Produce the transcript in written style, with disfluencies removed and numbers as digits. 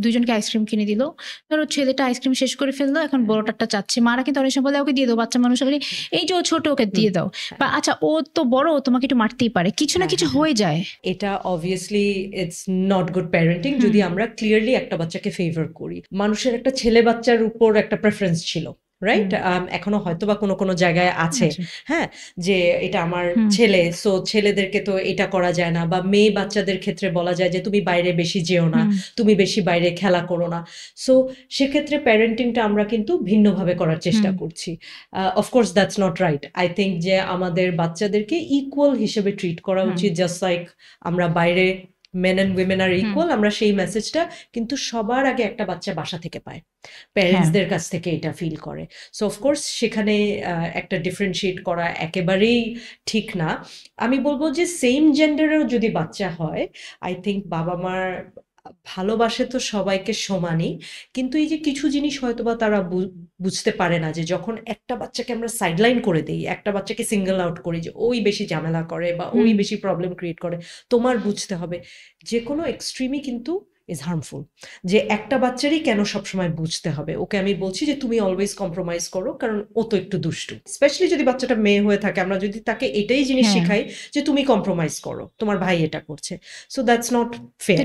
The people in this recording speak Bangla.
দুইজনকে আইসক্রিম কিনে দিল, ধরো ছেলেটা আইসক্রিম শেষ করে ফেললো, এখন বড়টারটা চাচ্ছে, মারা কিন্তু অনেক সময় বলে ওকে দিয়ে দাও, বাচ্চা মানুষ বলে এই যে ও ছোট ওকে দিয়ে দাও, বা আচ্ছা ও তো বড় তোমাকে একটু মারতেই পারে, কিছু না কিছু হয়ে যায়। এটা obviously it's not good parenting যদি আমরা ক্লিয়ারলি একটা বাচ্চাকে ফেভার করি। মানুষের একটা ছেলে বাচ্চার উপর একটা প্রেফারেন্স ছিল, রাইট? এখনো হয়তো বা কোনো কোনো জায়গায় আছে, হ্যাঁ, যে এটা আমার ছেলে, সো ছেলেদেরকে তো এটা করা যায় না, বা মেয়ে বাচ্চাদের ক্ষেত্রে বলা যায় যে তুমি বাইরে বেশি যেও না, তুমি বেশি বাইরে খেলা করো না। সো সেক্ষেত্রে প্যারেন্টিংটা আমরা কিন্তু ভিন্নভাবে করার চেষ্টা করছি। Of course that's not right. I think যে আমাদের বাচ্চাদেরকে ইকুয়াল হিসেবে ট্রিট করা উচিত, জাস্ট লাইক আমরা বাইরে men and women are equal, আমরা সেই মেসেজটা কিন্তু সবার আগে একটা বাচ্চা বাসা থেকে পায়, প্যারেন্টসদের কাছ থেকে এটা ফিল করে। সো অফকোর্স সেখানে একটা ডিফারেন্সিয়েট করা একেবারেই ঠিক না। আমি বলবো যে সেম জেন্ডারেও যদি বাচ্চা হয়, আই থিঙ্ক বাবা মার ভালোবাসে তো সবাইকে সমানই, কিন্তু এই যে কিছু জিনিস হয়তো বা তারা বুঝতে পারে না, যে যখন একটা বাচ্চাকে আমরা সাইডলাইন করে দিই, একটা বাচ্চাকে সিঙ্গেল আউট করি যে ওই বেশি ঝামেলা করে বা ওই বেশি প্রবলেম ক্রিয়েট করে, তোমার বুঝতে হবে যে কোনো এক্সট্রিমই কিন্তু ইজ হার্মফুল। যে একটা বাচ্চারই কেন সবসময় বুঝতে হবে, ওকে আমি বলছি যে তুমি অলওয়েজ কম্প্রোমাইজ করো, কারণ ও তো একটু দুষ্টু। স্পেশালি যদি বাচ্চাটা মেয়ে হয়ে থাকে, আমরা যদি তাকে এটাই জিনিস শিখাই যে তুমি কম্প্রোমাইজ করো, তোমার ভাই এটা করছে, সো দ্যাটস নট ফেয়ার।